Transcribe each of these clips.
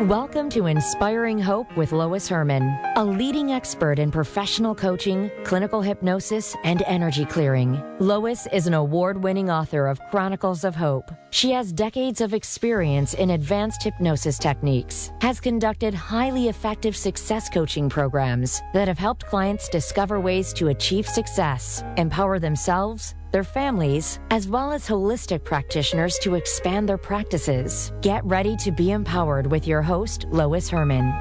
Welcome to Inspiring Hope with Lois Herman, a leading expert in professional coaching, clinical hypnosis, and energy clearing. Lois is an award-winning author of Chronicles of Hope. She has decades of experience in advanced hypnosis techniques, has conducted highly effective success coaching programs that have helped clients discover ways to achieve success, empower themselves, their families, as well as holistic practitioners to expand their practices. Get ready to be empowered with your host, Lois Herman.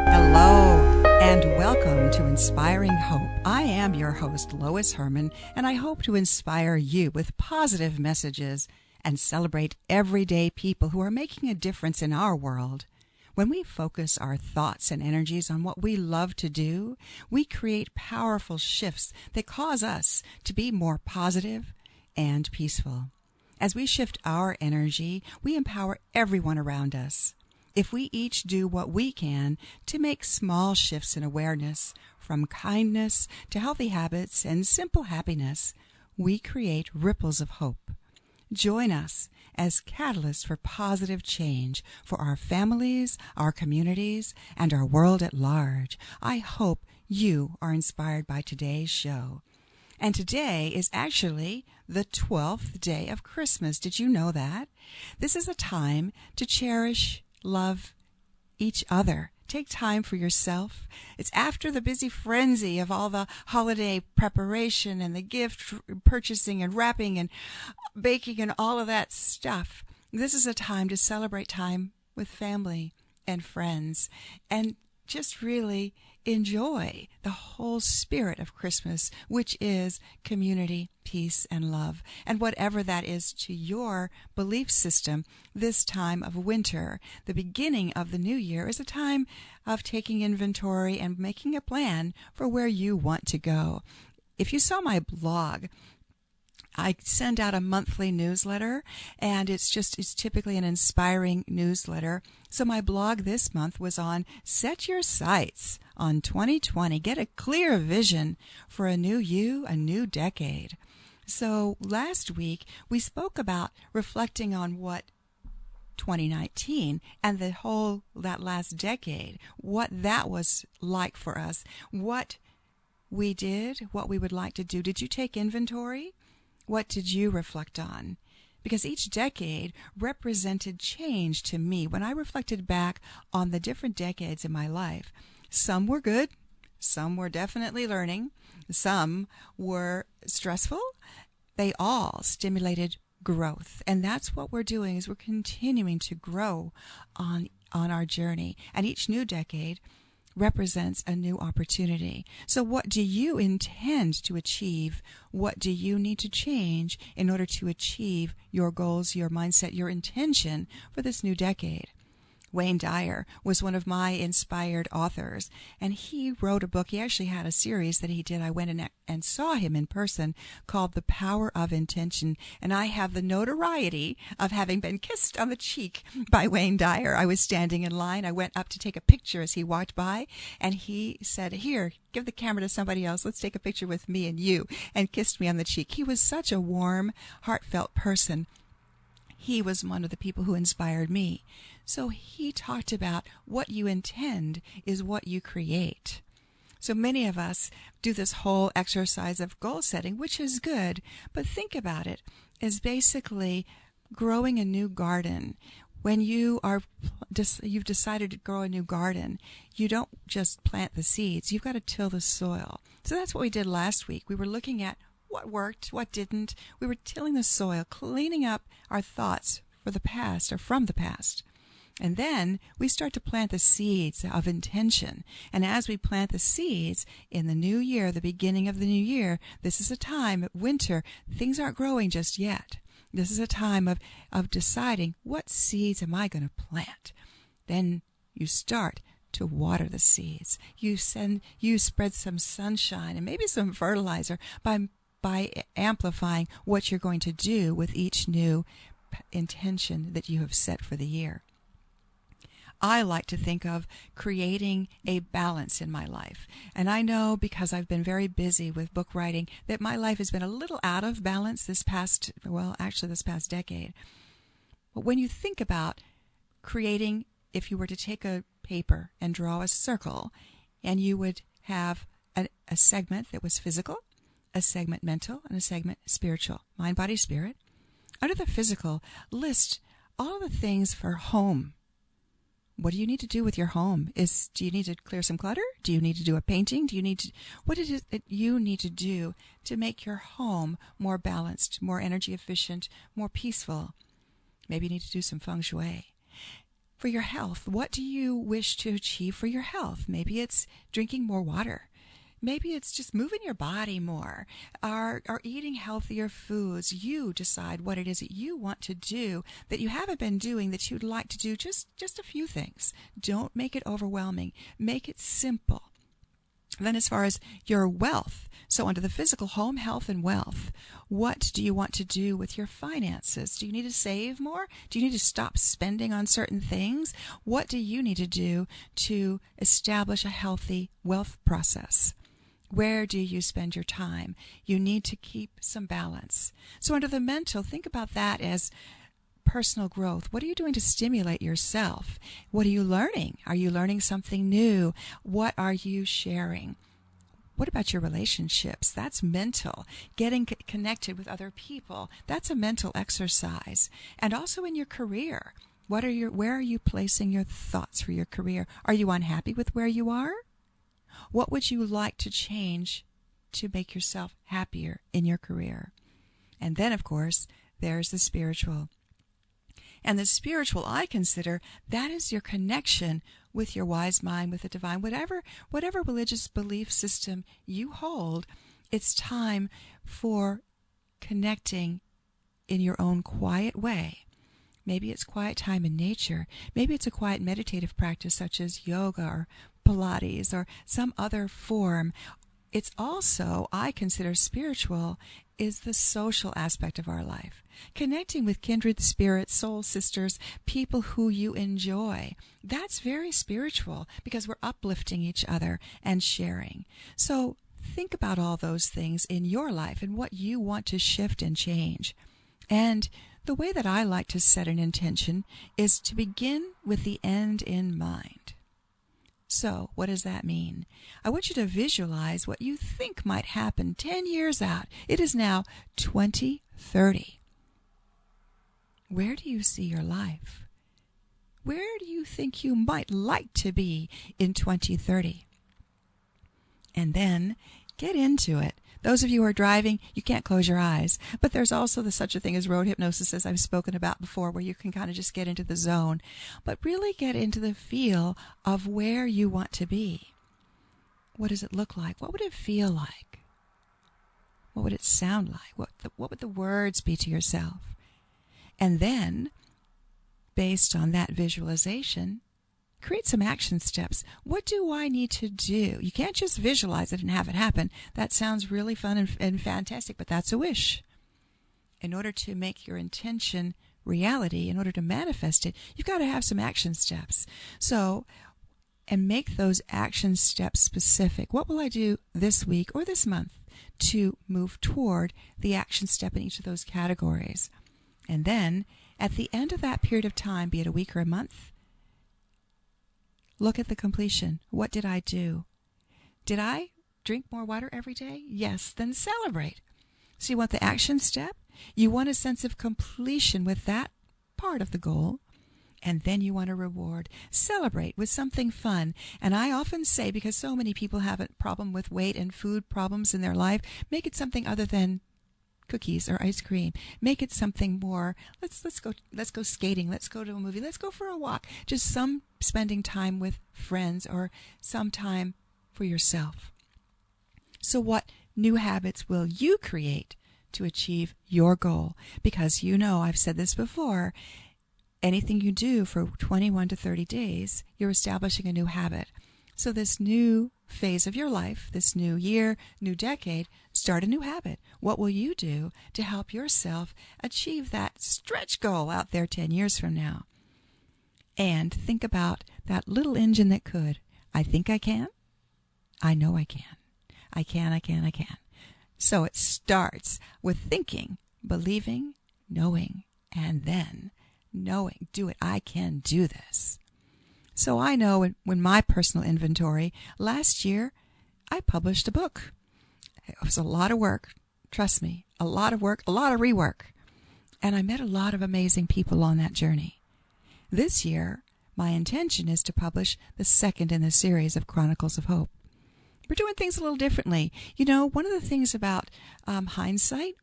Hello, and welcome to Inspiring Hope. I am your host, Lois Herman, and I hope to inspire you with positive messages and celebrate everyday people who are making a difference in our world. When we focus our thoughts and energies on what we love to do, we create powerful shifts that cause us to be more positive and peaceful. As we shift our energy, we empower everyone around us. If we each do what we can to make small shifts in awareness, from kindness to healthy habits and simple happiness, we create ripples of hope. Join us as catalysts for positive change for our families, our communities, and our world at large. I hope you are inspired by today's show. And today is actually the 12th day of Christmas. Did you know that? This is a time to cherish, love each other. Take time for yourself. It's after the busy frenzy of all the holiday preparation and the gift purchasing and wrapping and baking and all of that stuff. This is a time to celebrate time with family and friends and just really enjoy the whole spirit of Christmas, which is community, peace, and love. And whatever that is to your belief system, this time of winter, the beginning of the new year, is a time of taking inventory and making a plan for where you want to go. If you saw my blog, I send out a monthly newsletter, and it's typically an inspiring newsletter. So my blog this month was on Set Your Sights on 2020. Get a clear vision for a new you, a new decade. So last week, we spoke about reflecting on what 2019 and that last decade, what that was like for us, what we did, what we would like to do. Did you take inventory? What did you reflect on? Because each decade represented change to me. When I reflected back on the different decades in my life, some were good, some were definitely learning, some were stressful. They all stimulated growth. And that's what we're doing, is we're continuing to grow on our journey. And each new decade represents a new opportunity. So what do you intend to achieve? What do you need to change in order to achieve your goals, your mindset, your intention for this new decade? Wayne Dyer was one of my inspired authors, and he wrote a book. He actually had a series that he did. I went in and saw him in person, called The Power of Intention, and I have the notoriety of having been kissed on the cheek by Wayne Dyer. I was standing in line. I went up to take a picture as he walked by, and he said, "Here, give the camera to somebody else. Let's take a picture with me and you," and kissed me on the cheek. He was such a warm, heartfelt person. He was one of the people who inspired me. So he talked about what you intend is what you create. So many of us do this whole exercise of goal setting, which is good, but think about it as basically growing a new garden. When you've decided to grow a new garden, you don't just plant the seeds. You've got to till the soil. So that's what we did last week. We were looking at what worked, what didn't. We were tilling the soil, cleaning up our thoughts for the past or from the past. And then we start to plant the seeds of intention. And as we plant the seeds in the new year, the beginning of the new year, this is a time, winter, things aren't growing just yet. This is a time of deciding, what seeds am I going to plant? Then you start to water the seeds. You spread some sunshine and maybe some fertilizer by amplifying what you're going to do with each new intention that you have set for the year. I like to think of creating a balance in my life. And I know, because I've been very busy with book writing, that my life has been a little out of balance this past decade. But when you think about creating, if you were to take a paper and draw a circle, and you would have a segment that was physical, a segment mental, and a segment spiritual, mind, body, spirit. Under the physical, list all of the things for home. What do you need to do with your home? Do you need to clear some clutter? Do you need to do a painting? What is it that you need to do to make your home more balanced, more energy efficient, more peaceful? Maybe you need to do some feng shui. For your health, what do you wish to achieve for your health? Maybe it's drinking more water. Maybe it's just moving your body more, or eating healthier foods. You decide what it is that you want to do that you haven't been doing, that you'd like to do, just a few things. Don't make it overwhelming. Make it simple. Then as far as your wealth, so under the physical, home, health, and wealth, what do you want to do with your finances? Do you need to save more? Do you need to stop spending on certain things? What do you need to do to establish a healthy wealth process? Where do you spend your time? You need to keep some balance. So under the mental, think about that as personal growth. What are you doing to stimulate yourself? What are you learning? Are you learning something new? What are you sharing? What about your relationships? That's mental. Getting connected with other people, that's a mental exercise. And also in your career, where are you placing your thoughts for your career? Are you unhappy with where you are? What would you like to change to make yourself happier in your career? And then, of course, there's the spiritual. And the spiritual, I consider, that is your connection with your wise mind, with the divine. Whatever religious belief system you hold, it's time for connecting in your own quiet way. Maybe it's quiet time in nature. Maybe it's a quiet meditative practice such as yoga or Pilates or some other form. It's also, I consider spiritual, is the social aspect of our life. Connecting with kindred spirits, soul sisters, people who you enjoy. That's very spiritual because we're uplifting each other and sharing. So think about all those things in your life and what you want to shift and change. And the way that I like to set an intention is to begin with the end in mind. So, what does that mean? I want you to visualize what you think might happen 10 years out. It is now 2030. Where do you see your life? Where do you think you might like to be in 2030? And then get into it. Those of you who are driving, you can't close your eyes. But there's also such a thing as road hypnosis, as I've spoken about before, where you can kind of just get into the zone. But really get into the feel of where you want to be. What does it look like? What would it feel like? What would it sound like? What would the words be to yourself? And then, based on that visualization, create some action steps. What do I need to do? You can't just visualize it and have it happen. That sounds really fun and fantastic, but that's a wish. In order to make your intention reality, in order to manifest it, you've got to have some action steps. So, and make those action steps specific. What will I do this week or this month to move toward the action step in each of those categories? And then, at the end of that period of time, be it a week or a month, look at the completion. What did I do? Did I drink more water every day? Yes, then celebrate. So you want the action step, you want a sense of completion with that part of the goal, and then you want a reward. Celebrate with something fun. And I often say, because so many people have a problem with weight and food problems in their life, make it something other than cookies or ice cream. Make it something more. Let's go skating. Let's go to a movie. Let's go for a walk. Just some spending time with friends or some time for yourself. So what new habits will you create to achieve your goal? Because you know, I've said this before, anything you do for 21 to 30 days, you're establishing a new habit. So this new phase of your life, this new year, new decade, start a new habit. What will you do to help yourself achieve that stretch goal out there 10 years from now? And think about that little engine that could. I think I can. I know I can. I can. So it starts with thinking, believing, knowing, and then knowing, do it, I can do this. So I know when my personal inventory, last year, I published a book. It was a lot of work. Trust me, a lot of work, a lot of rework. And I met a lot of amazing people on that journey. This year, my intention is to publish the second in the series of Chronicles of Hope. We're doing things a little differently. You know, one of the things about hindsight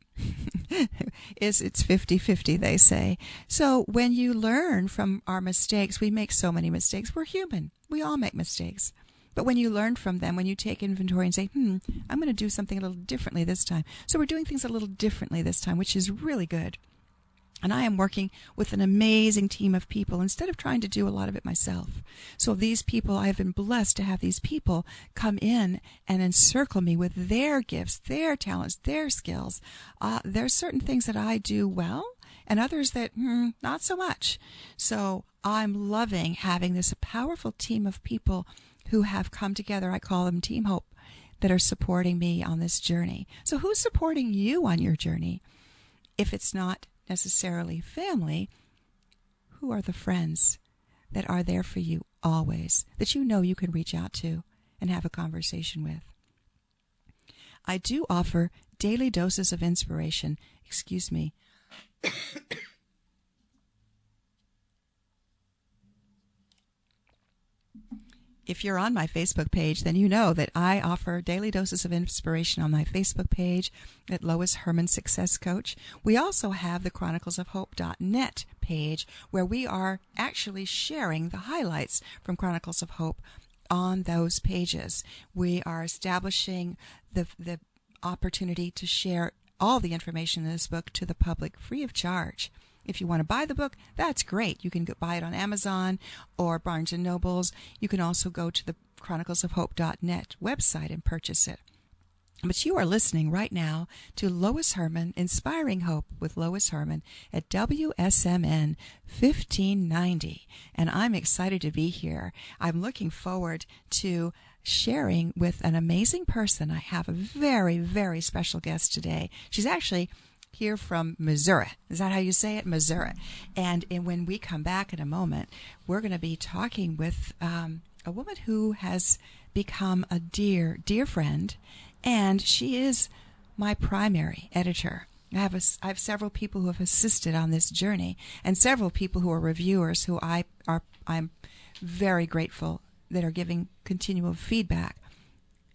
is it's 50-50, they say. So when you learn from our mistakes, we make so many mistakes. We're human. We all make mistakes. But when you learn from them, when you take inventory and say, I'm going to do something a little differently this time. So we're doing things a little differently this time, which is really good. And I am working with an amazing team of people instead of trying to do a lot of it myself. So these people, I have been blessed to have these people come in and encircle me with their gifts, their talents, their skills. There's certain things that I do well and others that not so much. So I'm loving having this powerful team of people who have come together. I call them Team Hope, that are supporting me on this journey. So who's supporting you on your journey? If it's not necessarily family, who are the friends that are there for you always, that you know you can reach out to and have a conversation with? I do offer daily doses of inspiration. Excuse me. If you're on my Facebook page, then you know that I offer daily doses of inspiration on my Facebook page at Lois Herman Success Coach. We also have the chroniclesofhope.net page where we are actually sharing the highlights from Chronicles of Hope on those pages. We are establishing the opportunity to share all the information in this book to the public free of charge. If you want to buy the book, that's great. You can go buy it on Amazon or Barnes & Nobles. You can also go to the chroniclesofhope.net website and purchase it. But you are listening right now to Lois Herman, Inspiring Hope with Lois Herman at WSMN 1590. And I'm excited to be here. I'm looking forward to sharing with an amazing person. I have a very, very special guest today. She's actually here from Missouri. Is that how you say it? Missouri. And when we come back in a moment, we're going to be talking with a woman who has become a dear, dear friend, and she is my primary editor. I have several people who have assisted on this journey, and several people who are reviewers who I'm very grateful that are giving continual feedback.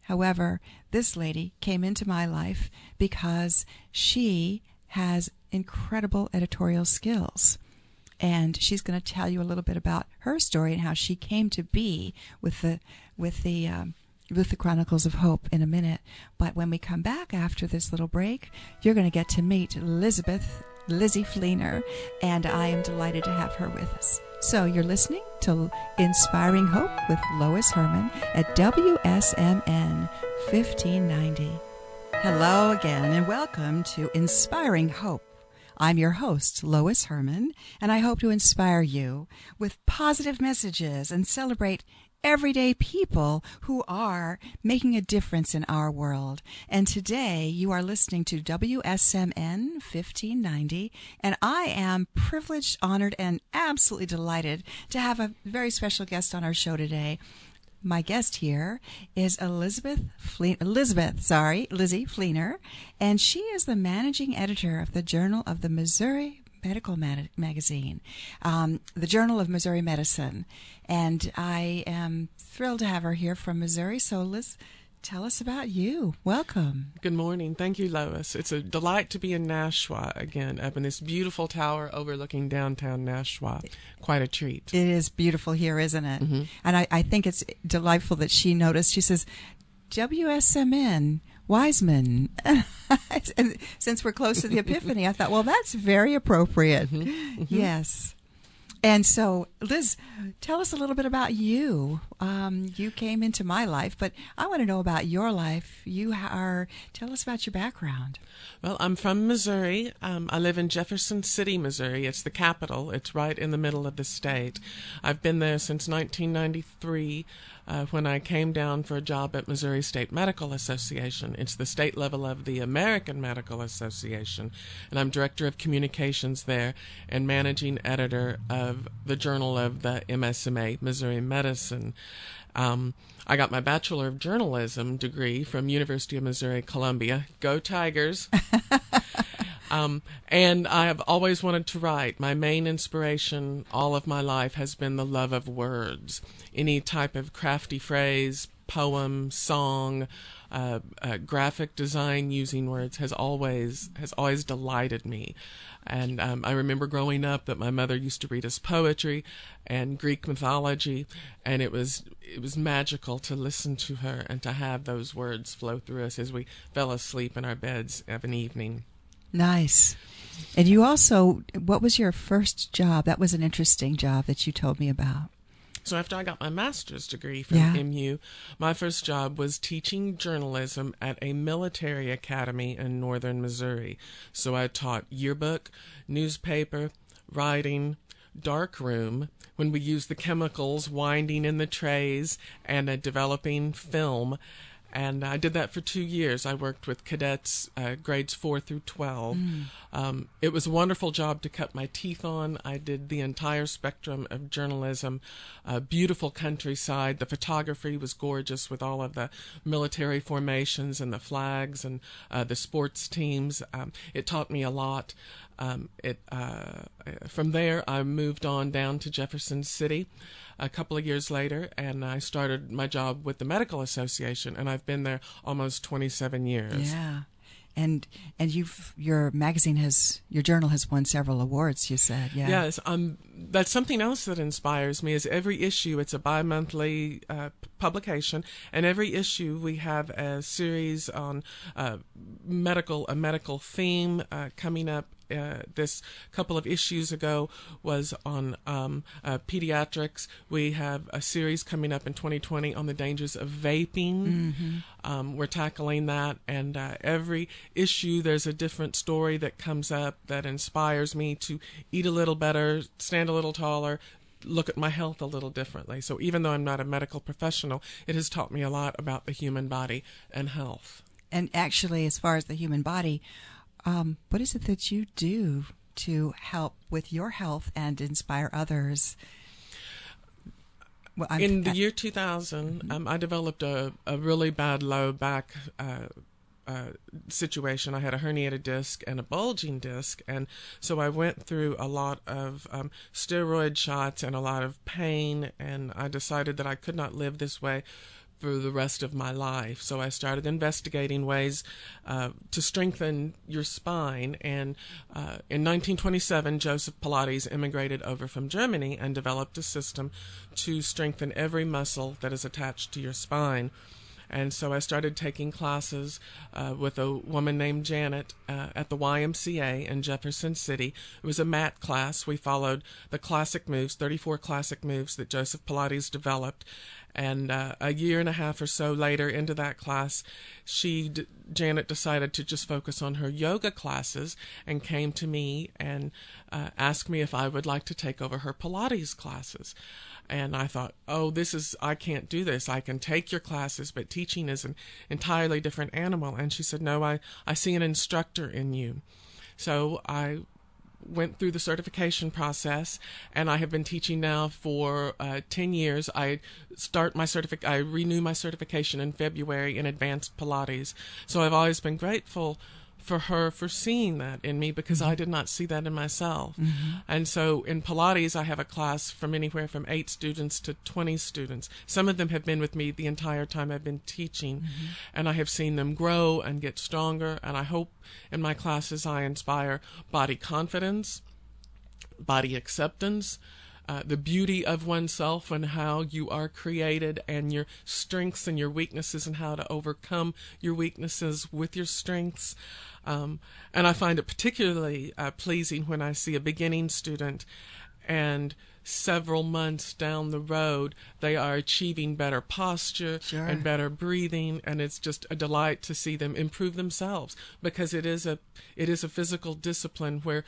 However, this lady came into my life because she has incredible editorial skills. And she's going to tell you a little bit about her story and how she came to be with the Chronicles of Hope in a minute. But when we come back after this little break, you're going to get to meet Lizzie Fleenor, and I am delighted to have her with us. So you're listening to Inspiring Hope with Lois Herman at WSMN 1590. Hello again, and welcome to Inspiring Hope. I'm your host, Lois Herman, and I hope to inspire you with positive messages and celebrate everyday people who are making a difference in our world. And today you are listening to WSMN 1590, and I am privileged, honored, and absolutely delighted to have a very special guest on our show today. My guest here is Lizzie Fleenor, and she is the managing editor of the Journal of the Missouri Medical Magazine, the Journal of Missouri Medicine. And I am thrilled to have her here from Missouri. So, Liz, tell us about you. Welcome. Good morning. Thank you, Lois. It's a delight to be in Nashua again, up in this beautiful tower overlooking downtown Nashua. Quite a treat. It is beautiful here, isn't it? Mm-hmm. And I think it's delightful that she noticed. She says, WSMN, Wiseman. And since we're close to the Epiphany, I thought, well, that's very appropriate. Mm-hmm. Mm-hmm. Yes. And so, Liz, tell us a little bit about you. You came into my life, but I want to know about your life. Tell us about your background. Well, I'm from Missouri. I live in Jefferson City, Missouri. It's the capital. It's right in the middle of the state. I've been there since 1993. When I came down for a job at Missouri State Medical Association. It's the state level of the American Medical Association, and I'm director of communications there and managing editor of the Journal of the MSMA, Missouri Medicine. I got my Bachelor of Journalism degree from University of Missouri, Columbia. Go Tigers! And I have always wanted to write. My main inspiration all of my life has been the love of words. Any type of crafty phrase, poem, song, graphic design using words has always delighted me. And I remember growing up that my mother used to read us poetry and Greek mythology, and it was magical to listen to her and to have those words flow through us as we fell asleep in our beds of an evening. Nice. And you also, what was your first job? That was an interesting job that you told me about. So after I got my master's degree from MU, my first job was teaching journalism at a military academy in northern Missouri. So I taught yearbook, newspaper, writing, darkroom, when we used the chemicals, winding in the trays, and developing film. And I did that for 2 years. I worked with cadets, grades 4 through 12. It was a wonderful job to cut my teeth on. I did the entire spectrum of journalism, beautiful countryside. The photography was gorgeous with all of the military formations and the flags and the sports teams. It taught me a lot. From there, I moved on down to Jefferson City a couple of years later, and I started my job with the Medical Association, and I've been there almost 27 years. Yeah. And your journal has won several awards, you said. Yeah. Yes. That's something else that inspires me is every issue, it's a bi-monthly publication, and every issue we have a series on a medical theme coming up. This couple of issues ago was on pediatrics. We have a series coming up in 2020 on the dangers of vaping. We're tackling that, and every issue there's a different story that comes up that inspires me to eat a little better, stand a little taller, look at my health a little differently. So even though I'm not a medical professional, it has taught me a lot about the human body and health. And actually, as far as the human body, what is it that you do to help with your health and inspire others? Well, in the year 2000, I developed a really bad low back situation. I had a herniated disc and a bulging disc, and so I went through a lot of steroid shots and a lot of pain, and I decided that I could not live this way for the rest of my life. So I started investigating ways to strengthen your spine. And in 1927, Joseph Pilates immigrated over from Germany and developed a system to strengthen every muscle that is attached to your spine. And so I started taking classes with a woman named Janet at the YMCA in Jefferson City. It was a mat class. We followed the classic moves, 34 classic moves that Joseph Pilates developed. And a year and a half or so later into that class, Janet decided to just focus on her yoga classes and came to me and asked me if I would like to take over her Pilates classes. And I thought, I can't do this. I can take your classes, but teaching is an entirely different animal. And she said, no, I see an instructor in you. So I went through the certification process, and I have been teaching now for 10 years. I renew my certification in February in advanced Pilates. So I've always been grateful for her for seeing that in me, because I did not see that in myself. And so in Pilates, I have a class from anywhere from 8 students to 20 students. Some of them have been with me the entire time I've been teaching, and I have seen them grow and get stronger. And I hope in my classes I inspire body confidence, body acceptance, the beauty of oneself and how you are created, and your strengths and your weaknesses, and how to overcome your weaknesses with your strengths. And I find it particularly pleasing when I see a beginning student and several months down the road, they are achieving better posture and better breathing, and it's just a delight to see them improve themselves, because it is a physical discipline where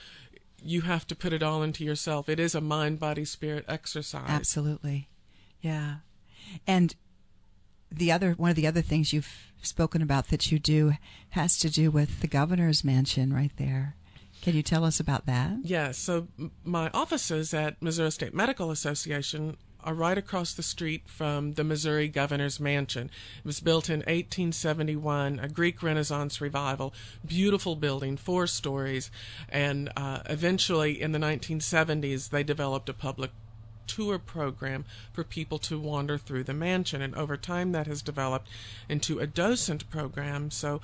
you have to put it all into yourself. It is a mind, body, spirit exercise. Absolutely. Yeah. And one of the other things you've spoken about that you do has to do with the governor's mansion right there. Can you tell us about that? Yes. So my offices at Missouri State Medical Association are right across the street from the Missouri Governor's Mansion. It was built in 1871, a Greek Renaissance revival, beautiful building, 4 stories, and eventually in the 1970s they developed a public tour program for people to wander through the mansion, and over time that has developed into a docent program. So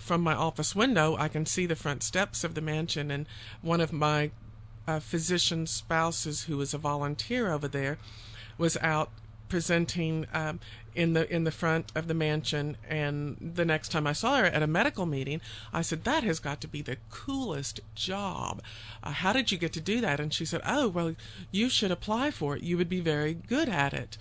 from my office window I can see the front steps of the mansion, and one of my physician spouses, who was a volunteer over there, was out presenting in the front of the mansion, and the next time I saw her at a medical meeting, I said, "That has got to be the coolest job. How did you get to do that?" And she said, "Oh, well, you should apply for it. You would be very good at it."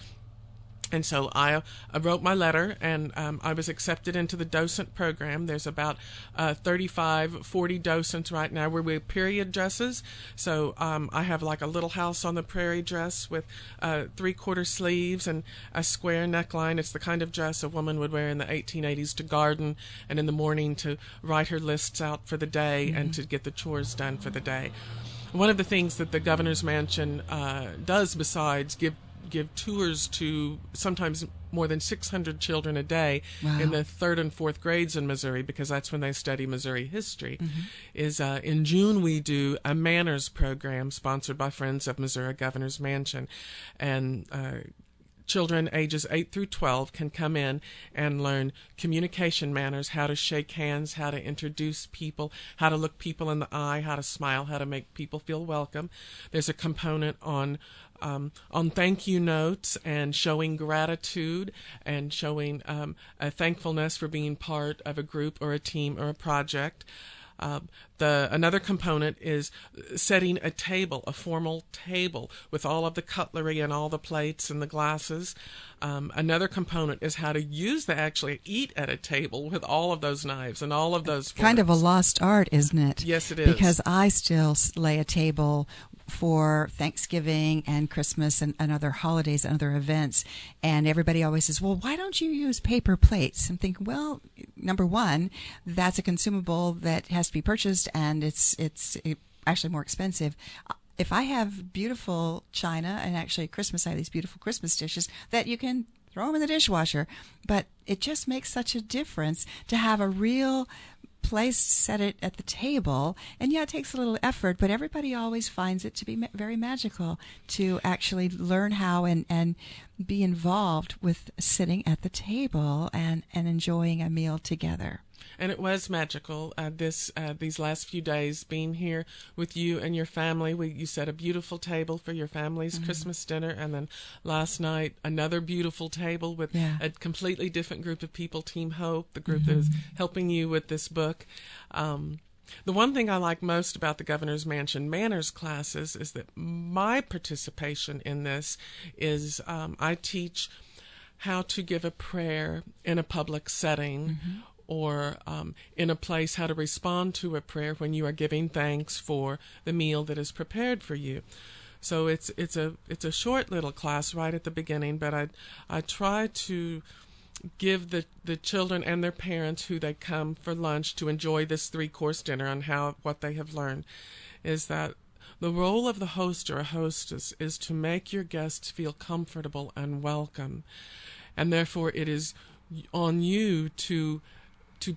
And so I wrote my letter, and I was accepted into the docent program. There's about 35, 40 docents right now. We wear period dresses. So I have like a little house on the prairie dress with 3/4 sleeves and a square neckline. It's the kind of dress a woman would wear in the 1880s to garden, and in the morning to write her lists out for the day and to get the chores done for the day. One of the things that the Governor's Mansion does, besides give tours to sometimes more than 600 children a day in the 3rd and 4th grades in Missouri, because that's when they study Missouri history, is in June we do a manners program sponsored by Friends of Missouri Governor's Mansion, and children ages 8 through 12 can come in and learn communication manners, how to shake hands, how to introduce people, how to look people in the eye, how to smile, how to make people feel welcome. There's a component on thank you notes and showing gratitude and showing a thankfulness for being part of a group or a team or a project. Another component is setting a table, a formal table with all of the cutlery and all the plates and the glasses. Another component is how to actually eat at a table with all of those knives and all of those forks. Kind of a lost art, isn't it? Yes, it is. Because I still lay a table for Thanksgiving and Christmas and other holidays and other events, and everybody always says, "Well, why don't you use paper plates?" I'm thinking, well, number one, that's a consumable that has to be purchased, and it's actually more expensive. If I have beautiful china, and actually at Christmas I have these beautiful Christmas dishes that you can throw them in the dishwasher, but it just makes such a difference to have a real place to set it at the table. And yeah, it takes a little effort, but everybody always finds it to be very magical to actually learn how and be involved with sitting at the table and enjoying a meal together. And it was magical these last few days being here with you and your family. You set a beautiful table for your family's Christmas dinner, and then last night another beautiful table with a completely different group of people, Team Hope, the group that is helping you with this book. The one thing I like most about the Governor's Mansion manners classes is that my participation in this is I teach how to give a prayer in a public setting, or in a place, how to respond to a prayer when you are giving thanks for the meal that is prepared for you. So it's a short little class right at the beginning, but I try to give the children and their parents who they come for lunch to enjoy this 3-course dinner on what they have learned, is that the role of the host or a hostess is to make your guests feel comfortable and welcome, and therefore it is on you to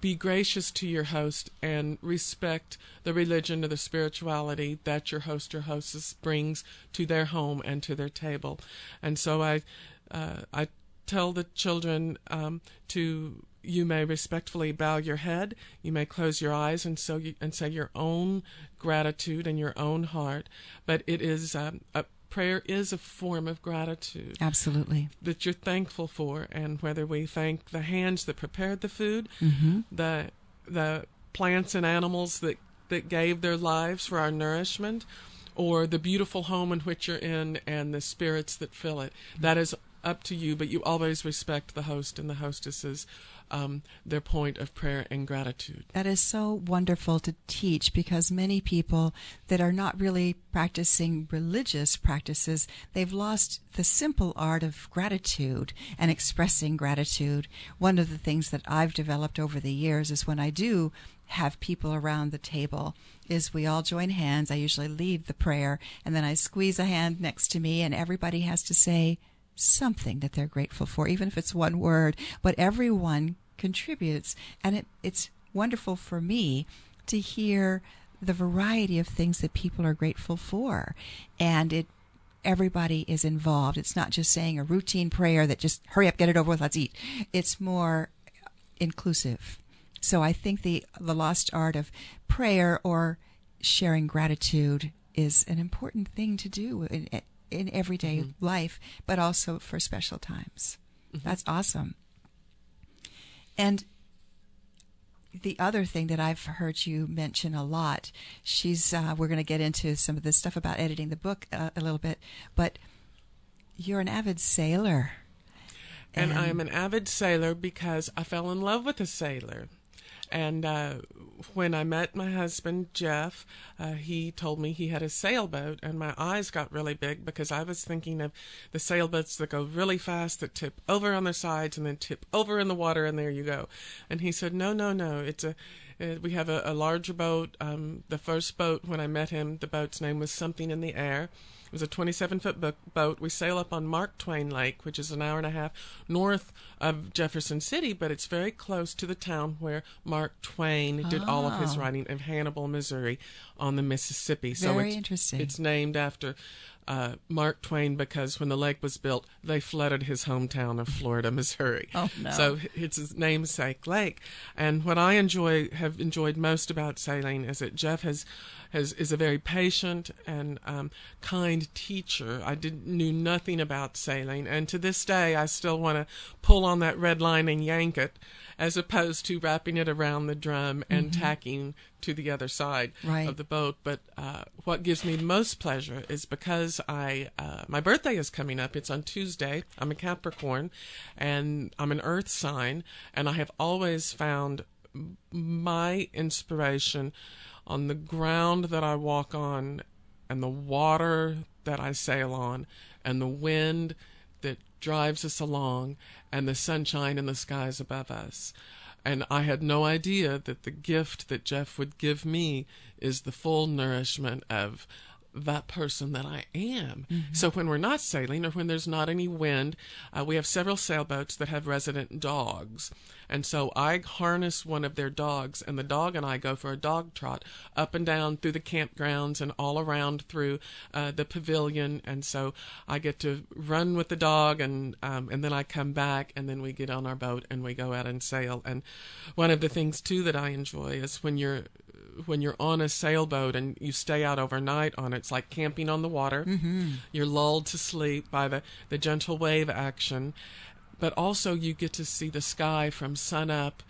be gracious to your host and respect the religion or the spirituality that your host or hostess brings to their home and to their table. And so I tell the children you may respectfully bow your head, you may close your eyes and say your own gratitude in your own heart, but it is prayer is a form of gratitude. Absolutely. That you're thankful for, and whether we thank the hands that prepared the food, the plants and animals that gave their lives for our nourishment, or the beautiful home in which you're in and the spirits that fill it. That is up to you, but you always respect the host and the hostesses, their point of prayer and gratitude. That is so wonderful to teach, because many people that are not really practicing religious practices, they've lost the simple art of gratitude and expressing gratitude. One of the things that I've developed over the years is when I do have people around the table is we all join hands. I usually lead the prayer, and then I squeeze a hand next to me, and everybody has to say something that they're grateful for, even if it's one word, but everyone contributes. And it's wonderful for me to hear the variety of things that people are grateful for. And everybody is involved. It's not just saying a routine prayer that just hurry up, get it over with, let's eat. It's more inclusive. So I think the lost art of prayer or sharing gratitude is an important thing to do in everyday life, but also for special times. That's awesome. And the other thing that I've heard you mention a lot, we're going to get into some of this stuff about editing the book a little bit, but you're an avid sailor. And I'm an avid sailor because I fell in love with a sailor. And when I met my husband, Jeff, he told me he had a sailboat, and my eyes got really big because I was thinking of the sailboats that go really fast, that tip over on their sides and then tip over in the water, and there you go. And he said, no, we have a larger boat. The first boat, when I met him, the boat's name was Something in the Air. It was a 27-foot boat. We sail up on Mark Twain Lake, which is an hour and a half north of Jefferson City, but it's very close to the town where Mark Twain did all of his writing in Hannibal, Missouri, on the Mississippi. Very interesting. It's named after Mark Twain because when the lake was built, they flooded his hometown of Florida, Missouri. Oh, no. So it's his namesake lake. And what I have enjoyed most about sailing is that Jeff is a very patient and kind teacher. I knew nothing about sailing, and to this day I still want to pull on that red line and yank it, as opposed to wrapping it around the drum and tacking to the other side of the boat. But what gives me most pleasure is because my birthday is coming up. It's on Tuesday. I'm a Capricorn, and I'm an earth sign, and I have always found my inspiration on the ground that I walk on, and the water that I sail on, and the wind that drives us along, and the sunshine in the skies above us. And I had no idea that the gift that Jeff would give me is the full nourishment of that person that I am. So when we're not sailing, or when there's not any wind, we have several sailboats that have resident dogs. And so I harness one of their dogs, and the dog and I go for a dog trot up and down through the campgrounds and all around through the pavilion. And so I get to run with the dog, and then I come back, and then we get on our boat and we go out and sail. And one of the things too that I enjoy is when you're on a sailboat and you stay out overnight on it, it's like camping on the water. You're lulled to sleep by the gentle wave action, but also you get to see the sky from sun up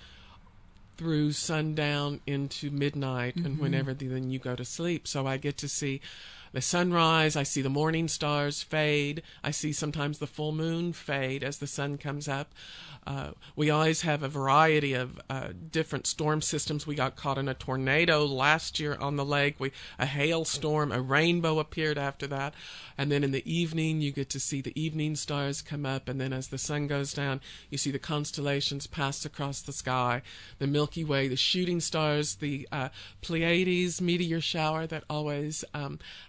through sundown into midnight, and whenever then you go to sleep. So I get to see the sunrise, I see the morning stars fade, I see sometimes the full moon fade as the sun comes up. We always have a variety of different storm systems. We got caught in a tornado last year on the lake, a hailstorm, a rainbow appeared after that, and then in the evening you get to see the evening stars come up, and then as the sun goes down you see the constellations pass across the sky, the Milky Way, the shooting stars, the Pleiades meteor shower that always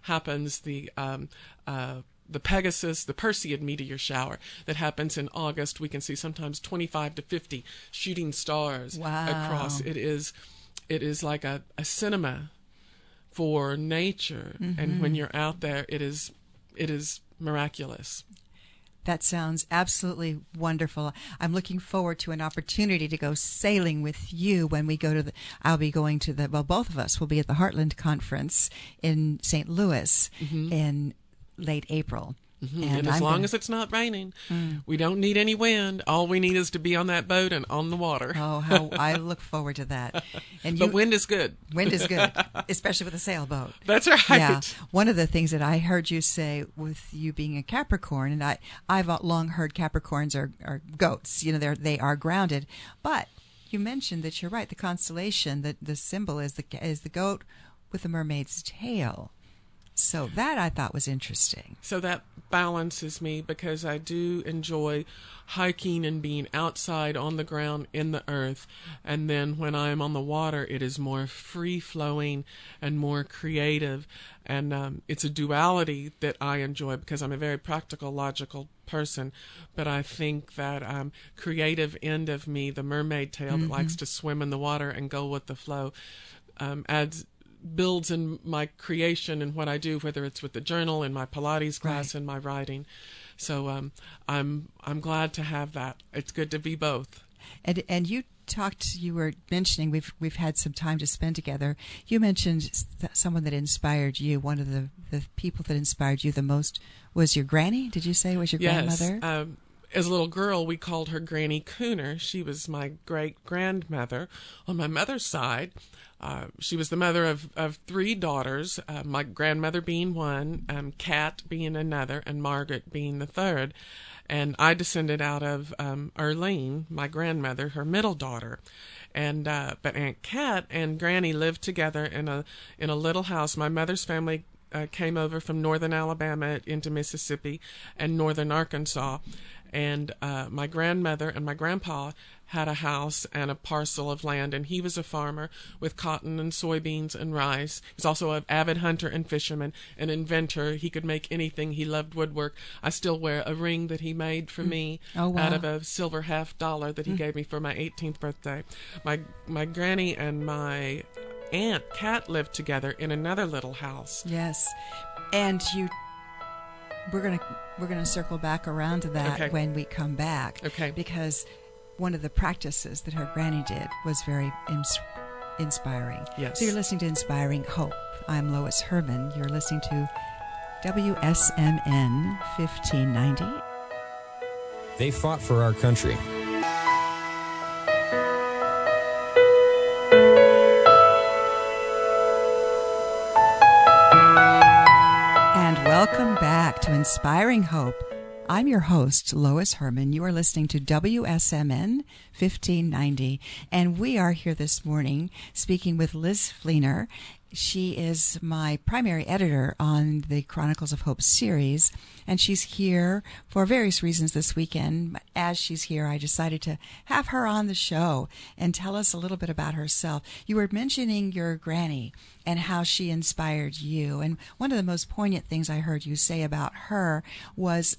happens, the Pegasus, the Perseid meteor shower that happens in August. We can see sometimes 25 to 50 shooting stars across. It is like a cinema for nature, and when you're out there, it is miraculous. That sounds absolutely wonderful. I'm looking forward to an opportunity to go sailing with you when we go to I'll be going to both of us will be at the Heartland Conference in St. Louis in late April. And as long as it's not raining, we don't need any wind. All we need is to be on that boat and on the water. Oh, how I look forward to that. But wind is good. Wind is good, especially with a sailboat. That's right. Yeah. One of the things that I heard you say with you being a Capricorn, and I've long heard Capricorns are goats. You know, they are grounded. But you mentioned that you're right. The constellation, the symbol is the goat with the mermaid's tail. So that I thought was interesting. So that balances me because I do enjoy hiking and being outside on the ground in the earth. And then when I'm on the water, it is more free-flowing and more creative. And it's a duality that I enjoy because I'm a very practical, logical person. But I think that creative end of me, the mermaid tail that likes to swim in the water and go with the flow, builds in my creation and what I do, whether it's with the journal, in my Pilates class, in my writing. So I'm glad to have that. It's good to be both. And you were mentioning we've had some time to spend together. You mentioned someone that inspired you. One of the people that inspired you the most was your granny. Did you say was your grandmother? As a little girl, we called her Granny Cooner. She was my great-grandmother. On my mother's side, she was the mother of three daughters, my grandmother being one, Kat being another, and Margaret being the third. And I descended out of Erlene, my grandmother, her middle daughter. And but Aunt Kat and Granny lived together in a little house. My mother's family came over from northern Alabama into Mississippi and northern Arkansas. And my grandmother and my grandpa had a house and a parcel of land, and he was a farmer with cotton and soybeans and rice. He was also an avid hunter and fisherman, an inventor. He could make anything. He loved woodwork. I still wear a ring that he made for me out of a silver $50 that he gave me for my 18th birthday. My granny and my Aunt Kat lived together in another little house. Yes, and we're gonna circle back around to that when we come back. Okay. Because one of the practices that her granny did was very inspiring. Yes. So you're listening to Inspiring Hope. I'm Lois Herman. You're listening to WSMN 1590. They fought for our country. Welcome back to Inspiring Hope. I'm your host, Lois Herman. You are listening to WSMN 1590, and we are here this morning speaking with Liz Fleenor. She is my primary editor on the Chronicles of Hope series, and she's here for various reasons this weekend. As she's here, I decided to have her on the show and tell us a little bit about herself. You were mentioning your granny and how she inspired you, and one of the most poignant things I heard you say about her was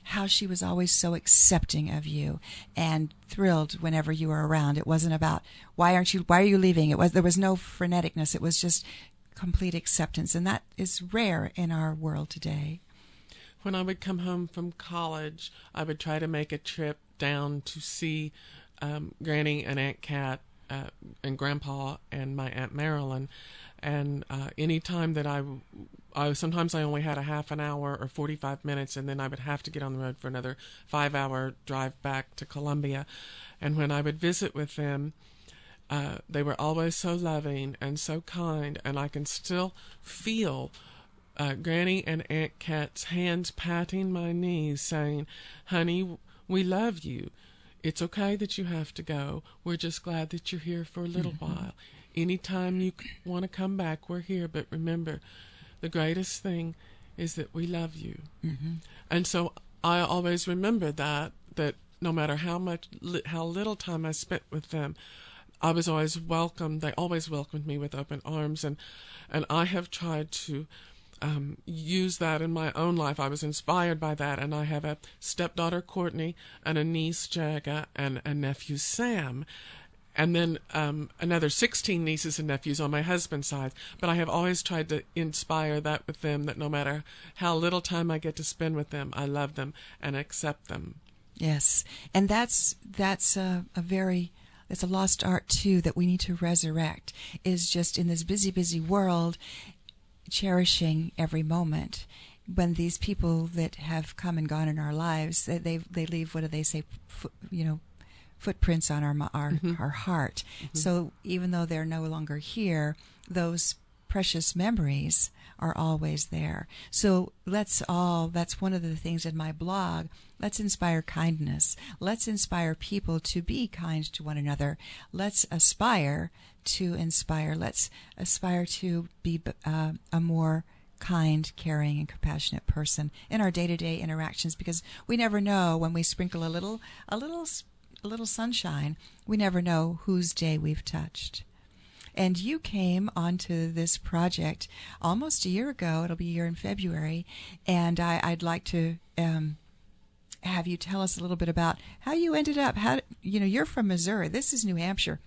how she was always so accepting of you and thrilled whenever you were around. It wasn't about why are you leaving? There was no freneticness. It was just complete acceptance, and that is rare in our world today. When I would come home from college, I would try to make a trip down to see Granny and Aunt Kat and Grandpa and my Aunt Marilyn. And any time that I sometimes I only had a half an hour or 45 minutes, and then I would have to get on the road for another 5-hour drive back to Columbia. And when I would visit with them, they were always so loving and so kind, and I can still feel Granny and Aunt Kat's hands patting my knees saying, "Honey, we love you. It's okay that you have to go. We're just glad that you're here for a little while. Anytime you want to come back, we're here. But remember, the greatest thing is that we love you." And so I always remember that no matter how little time I spent with them, I was always welcomed. They always welcomed me with open arms, and I have tried to use that in my own life. I was inspired by that, and I have a stepdaughter, Courtney, and a niece, Jagga, and a nephew, Sam. And then another 16 nieces and nephews on my husband's side. But I have always tried to inspire that with them, that no matter how little time I get to spend with them, I love them and accept them. Yes, and that's it's a lost art too that we need to resurrect, is just in this busy world, cherishing every moment when these people that have come and gone in our lives, they leave, what do they say, footprints on our heart. So even though they're no longer here, those precious memories are always there. So that's one of the things in my blog. Let's inspire kindness. Let's inspire people to be kind to one another. Let's aspire to inspire. Let's aspire to be a more kind, caring, and compassionate person in our day-to-day interactions, because we never know when we sprinkle a little sunshine, we never know whose day we've touched. And you came onto this project almost a year ago. It'll be a year in February. And I'd like to have you tell us a little bit about how you ended up. You're from Missouri. This is New Hampshire.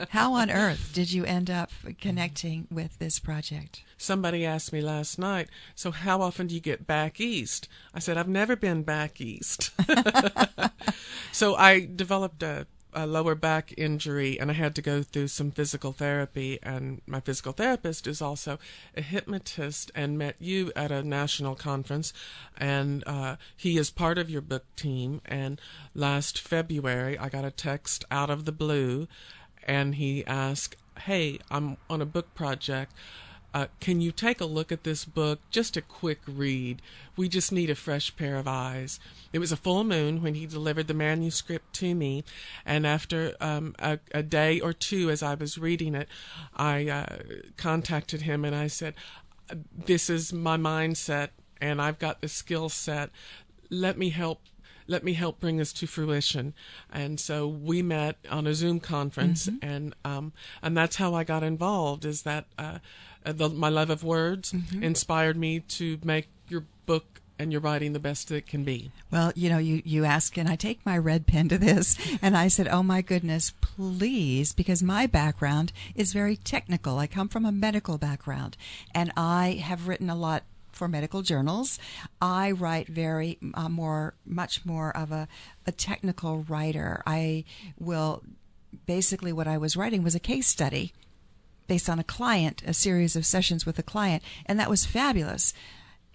How on earth did you end up connecting with this project? Somebody asked me last night, so how often do you get back east? I said, I've never been back east. So I developed a lower back injury, and I had to go through some physical therapy, and my physical therapist is also a hypnotist and met you at a national conference, and he is part of your book team. And last February I got a text out of the blue, and he asked, hey, I'm on a book project. Can you take a look at this book? Just a quick read. We just need a fresh pair of eyes. It was a full moon when he delivered the manuscript to me, and after a day or two as I was reading it, I contacted him and I said, this is my mindset, and I've got the skill set. Let me help bring this to fruition. And so we met on a Zoom conference, and that's how I got involved, is that my love of words inspired me to make your book and your writing the best that it can be. Well, you asked, and I take my red pen to this, and I said, oh my goodness, please, because my background is very technical. I come from a medical background, and I have written a lot for medical journals. I write much more of a technical writer. Basically what I was writing was a case study based on a series of sessions with a client, and that was fabulous.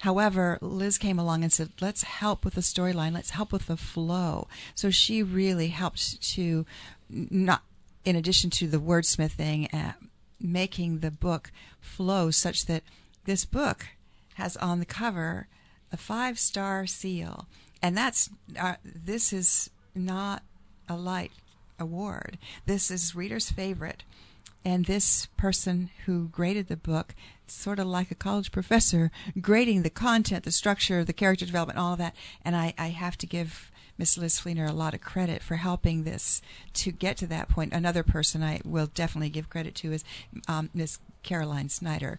However, Liz came along and said, let's help with the storyline, let's help with the flow. So she really helped to, not in addition to the wordsmithing, making the book flow such that this book has on the cover a 5-star seal. And this is not a light award. This is reader's favorite. And this person who graded the book, sort of like a college professor, grading the content, the structure, the character development, all of that. And I have to give Miss Liz Fleenor a lot of credit for helping this to get to that point. Another person I will definitely give credit to is Miss Caroline Snyder.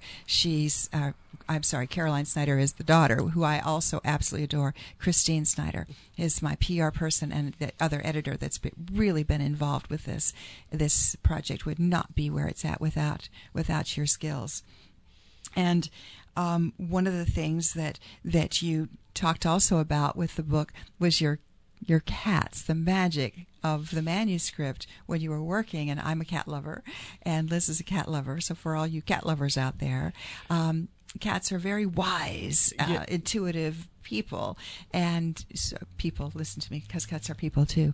Caroline Snyder is the daughter, who I also absolutely adore. Christine Snyder is my PR person, and the other editor that's really been involved with this. This project would not be where it's at without your skills. And one of the things that you talked also about with the book was your cats, the magic of the manuscript when you were working. And I'm a cat lover, and Liz is a cat lover. So for all you cat lovers out there, cats are very wise, intuitive people. And so people, listen to me, because cats are people too.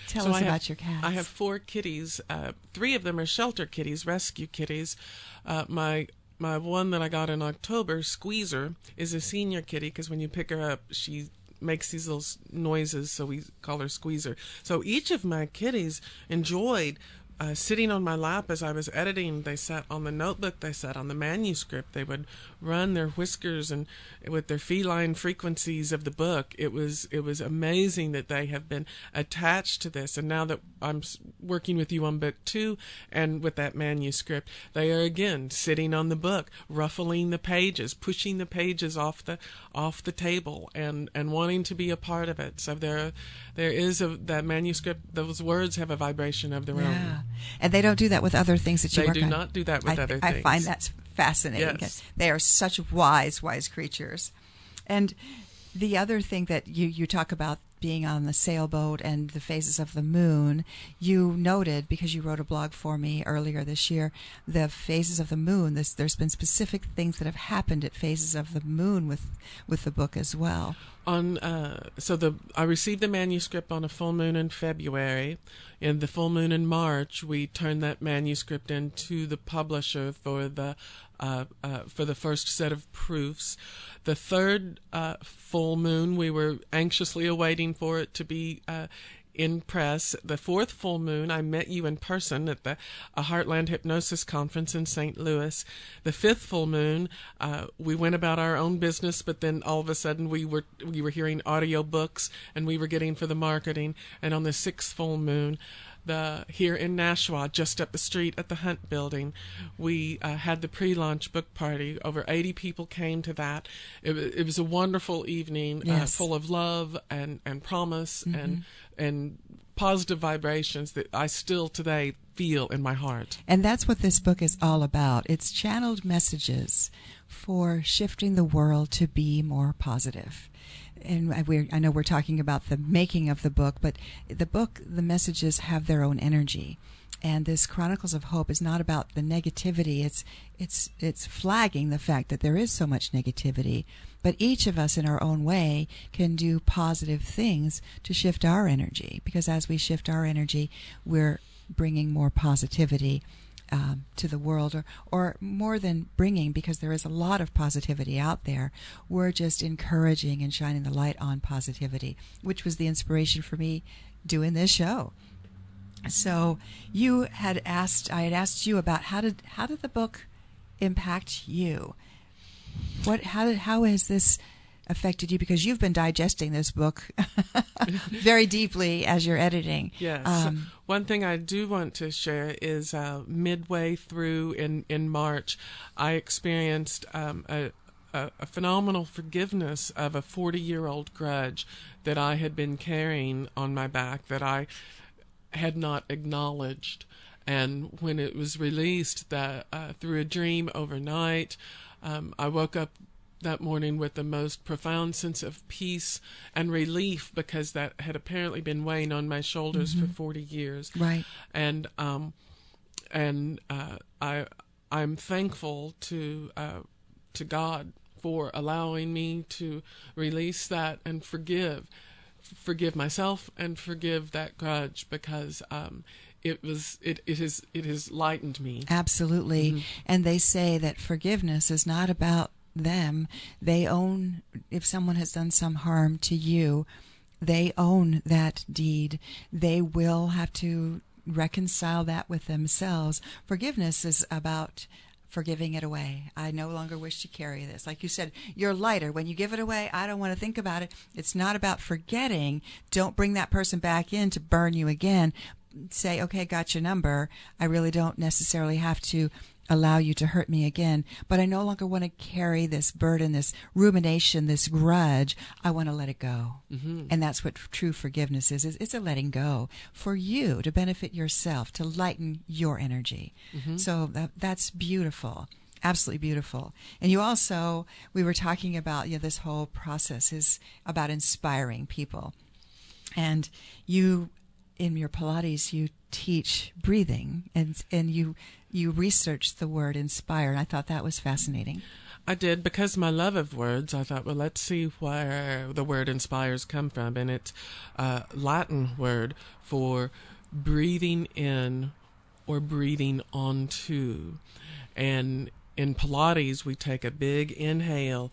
Tell us about your cats. I have 4 kitties. 3 of them are shelter kitties, rescue kitties. My one that I got in October, Squeezer, is a senior kitty, because when you pick her up, she makes these little noises, so we call her Squeezer. So each of my kitties enjoyed sitting on my lap as I was editing. They sat on the notebook, they sat on the manuscript, they would run their whiskers and with their feline frequencies of the book. It was amazing that they have been attached to this, and now that I'm working with you on book 2 and with that manuscript, they are again sitting on the book, ruffling the pages, pushing the pages off the table, and wanting to be a part of it. So there is that manuscript, those words have a vibration of their own. And they don't do that with other things that you work on. They do not do that with other things. I find that's fascinating. Yes. They are such wise creatures. And the other thing that you talk about being on the sailboat and the phases of the moon, you noted, because you wrote a blog for me earlier this year, the phases of the moon. There's been specific things that have happened at phases of the moon with the book as well. I received the manuscript on a full moon in February. In the full moon in March, we turned that manuscript into the publisher for the first set of proofs. The third full moon, we were anxiously awaiting for it to be in press. The fourth full moon, I met you in person at the Heartland Hypnosis Conference in St. Louis. The fifth full moon, we went about our own business, but then all of a sudden we were hearing audio books and we were getting for the marketing. And on the sixth full moon, here in Nashua, just up the street at the Hunt Building, we had the pre-launch book party. Over 80 people came to that. It was a wonderful evening, yes. Full of love and promise and positive vibrations that I still today feel in my heart. And that's what this book is all about. It's channeled messages for shifting the world to be more positive. And I know we're talking about the making of the book, but the messages have their own energy. And this Chronicles of Hope is not about the negativity. It's flagging the fact that there is so much negativity. But each of us in our own way can do positive things to shift our energy. Because as we shift our energy, we're bringing more positivity to the world, or more than bringing, because there is a lot of positivity out there. We're just encouraging and shining the light on positivity, which was the inspiration for me doing this show. So I had asked you about how did the book impact you? How has this affected you? Because you've been digesting this book very deeply as you're editing. Yes. One thing I do want to share is midway through in March, I experienced a phenomenal forgiveness of a 40-year-old grudge that I had been carrying on my back that I had not acknowledged. And when it was released through a dream overnight, I woke up that morning with the most profound sense of peace and relief, because that had apparently been weighing on my shoulders for 40 years. Right. And I'm thankful to God for allowing me to release that and forgive myself and forgive that grudge, because it has lightened me. Absolutely. Mm-hmm. And they say that forgiveness is not about them. They own, if someone has done some harm to you, they own that deed. They will have to reconcile that with themselves. Forgiveness is about forgiving it away. I no longer wish to carry this. Like you said, you're lighter. When you give it away, I don't want to think about it. It's not about forgetting. Don't bring that person back in to burn you again. Say, okay, got your number. I really don't necessarily have to allow you to hurt me again, but I no longer want to carry this burden, this rumination, this grudge. I want to let it go. Mm-hmm. And that's what true forgiveness is. It's a letting go for you to benefit yourself, to lighten your energy. Mm-hmm. So that's beautiful. Absolutely beautiful. And you also, we were talking about, this whole process is about inspiring people. And you, in your Pilates, you teach breathing, and you researched the word inspire, and I thought that was fascinating. I did, because my love of words. I thought, well, let's see where the word inspires come from, and it's a Latin word for breathing in or breathing onto. And in Pilates, we take a big inhale,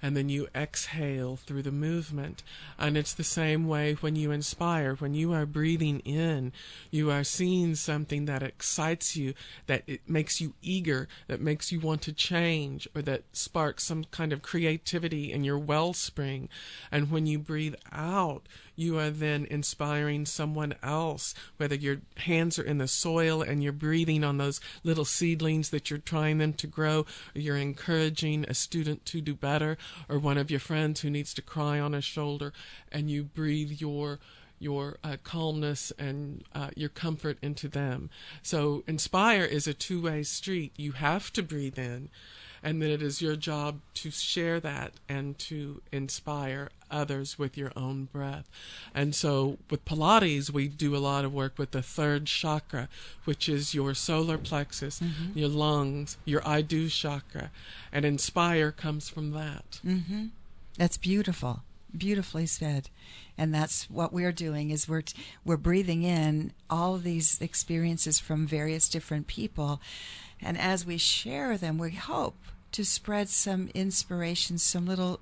and then you exhale through the movement. And it's the same way when you inspire. When you are breathing in, you are seeing something that excites you, that it makes you eager, that makes you want to change, or that sparks some kind of creativity in your wellspring. And when you breathe out, you are then inspiring someone else, whether your hands are in the soil and you're breathing on those little seedlings that you're trying them to grow, or you're encouraging a student to do better, or one of your friends who needs to cry on a shoulder, and you breathe your calmness and your comfort into them. So inspire is a two-way street. You have to breathe in, and then it is your job to share that and to inspire others with your own breath. And so with Pilates, we do a lot of work with the third chakra, which is your solar plexus, your lungs, your I do chakra, and inspire comes from that. That's beautiful. Beautifully said. And that's what we're doing, is we're breathing in all of these experiences from various different people. And as we share them, we hope to spread some inspiration, some little,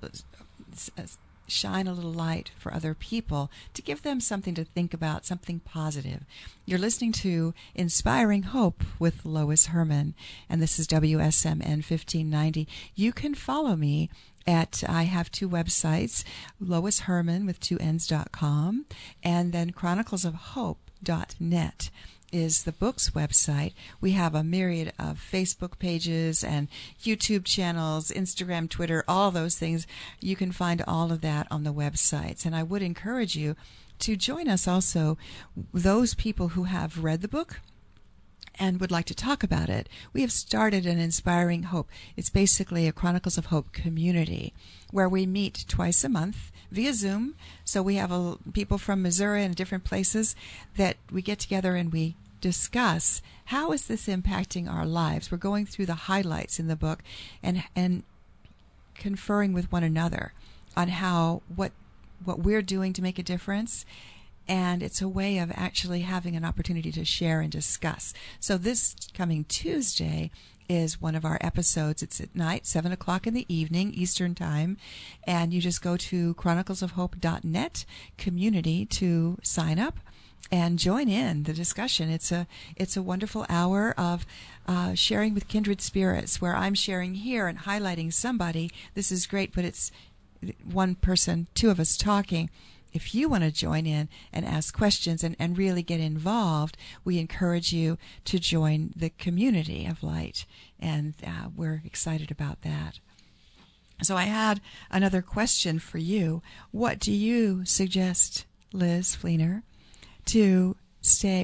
shine a little light for other people, to give them something to think about, something positive. You're listening to Inspiring Hope with Lois Herman, and this is WSMN 1590. You can follow me I have two websites, Lois Herman with 2Ns.com, and then chroniclesofhope.net is the book's website. We have a myriad of Facebook pages and YouTube channels, Instagram, Twitter, all those things. You can find all of that on the websites. And I would encourage you to join us also, those people who have read the book and would like to talk about it. We have started an Inspiring Hope. It's basically a Chronicles of Hope community where we meet twice a month via Zoom. So we have people from Missouri and different places that we get together and we discuss, how is this impacting our lives? We're going through the highlights in the book and conferring with one another on what we're doing to make a difference. And it's a way of actually having an opportunity to share and discuss. So this coming Tuesday is one of our episodes. It's at night, 7 o'clock in the evening, Eastern Time. And you just go to chroniclesofhope.net community to sign up and join in the discussion. It's a wonderful hour of sharing with kindred spirits, where I'm sharing here and highlighting somebody. This is great, but it's one person, two of us talking. If you want to join in and ask questions and really get involved, we encourage you to join the community of light. And we're excited about that. So I had another question for you. What do you suggest, Liz Fleenor,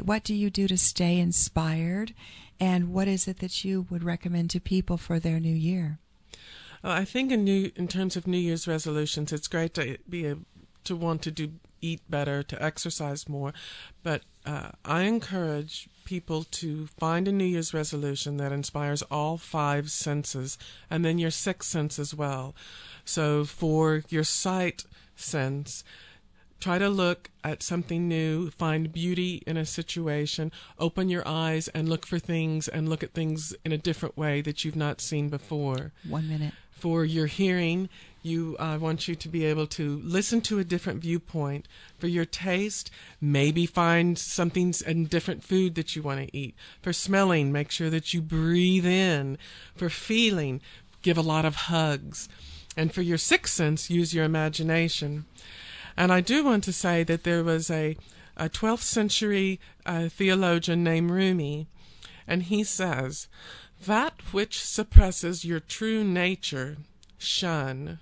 what do you do to stay inspired? And what is it that you would recommend to people for their new year? I think in terms of New Year's resolutions, it's great to want to eat better, to exercise more, but I encourage people to find a New Year's resolution that inspires all 5 senses, and then your 6th sense as well. So for your sight sense, try to look at something new, find beauty in a situation, open your eyes and look for things, and look at things in a different way that you've not seen before. 1 minute. For your hearing, I want you to be able to listen to a different viewpoint. For your taste, maybe find something in different food that you want to eat. For smelling, make sure that you breathe in. For feeling, give a lot of hugs. And for your 6th sense, use your imagination. And I do want to say that there was a 12th century theologian named Rumi, and he says, "That which suppresses your true nature, shun.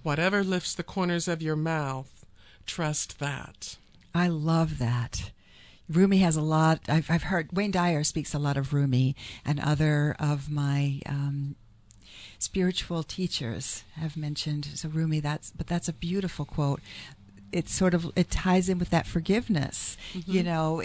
Whatever lifts the corners of your mouth, trust that." I love that. Rumi has a lot. I've heard Wayne Dyer speaks a lot of Rumi, and other of my spiritual teachers have mentioned Rumi. That's a beautiful quote. It ties in with that forgiveness. Mm-hmm. You know,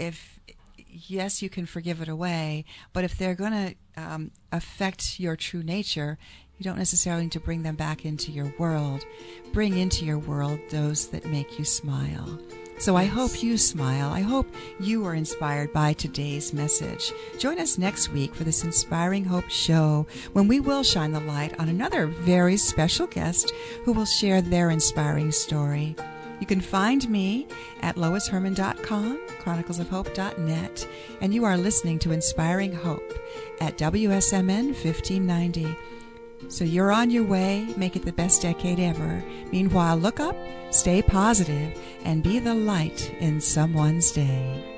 yes, you can forgive it away, but if they're going to affect your true nature, you don't necessarily need to bring them back into your world. Bring into your world those that make you smile. So I hope you smile. I hope you are inspired by today's message. Join us next week for this Inspiring Hope show, when we will shine the light on another very special guest who will share their inspiring story. You can find me at loisherman.com, chroniclesofhope.net, and you are listening to Inspiring Hope at WSMN 1590. So you're on your way. Make it the best decade ever. Meanwhile, look up, stay positive, and be the light in someone's day.